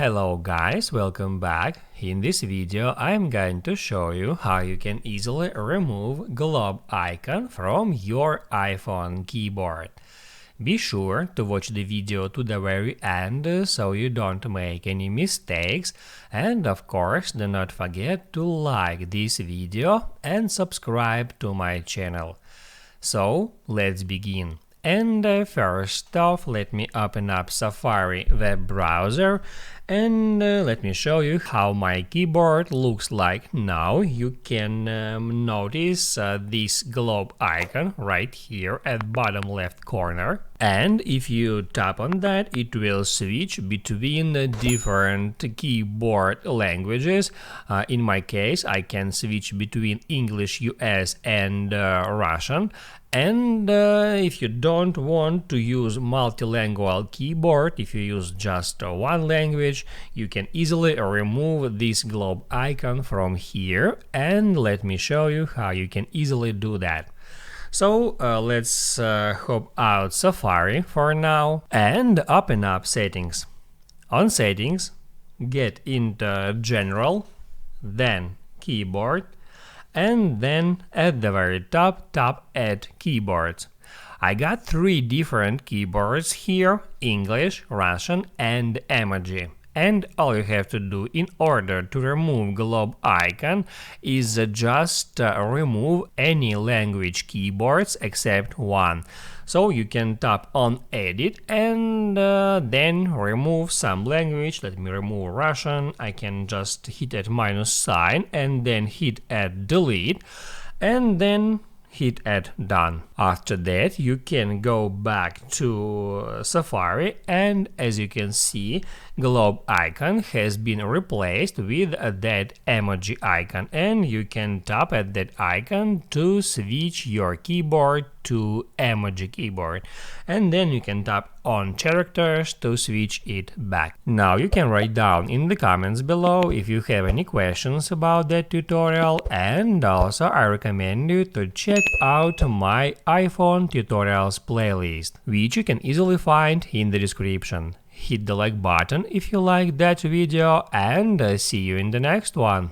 Hello guys, welcome back. In this video I'm going to show you how you can easily remove globe icon from your iPhone keyboard. Be sure to watch the video to the very end so you don't make any mistakes, and of course do not forget to like this video and subscribe to my channel. So let's begin. And first off, let me open up Safari web browser and let me show you how my keyboard looks like now. You can notice this globe icon right here at bottom left corner. And if you tap on that, it will switch between the different keyboard languages. In my case, I can switch between English, US and Russian. And if you don't want to use multilingual keyboard, if you use just one language, you can easily remove this globe icon from here. And let me show you how you can easily do that. So let's hop out Safari for now and open up Settings. On Settings, get into General, then Keyboard, and then at the very top, tap Add Keyboards. I got three different keyboards here: English, Russian and emoji. And all you have to do in order to remove globe icon is just remove any language keyboards except one. So you can tap on Edit and then remove some language. Let me remove Russian. I can just hit at minus sign and then hit at Delete and then hit at Done. After that, you can go back to Safari, and as you can see, globe icon has been replaced with that emoji icon, and you can tap at that icon to switch your keyboard to emoji keyboard, and then you can tap on characters to switch it back. Now you can write down in the comments below if you have any questions about that tutorial, and also I recommend you to check out my iPhone tutorials playlist, which you can easily find in the description. Hit the like button if you like that video, and see you in the next one.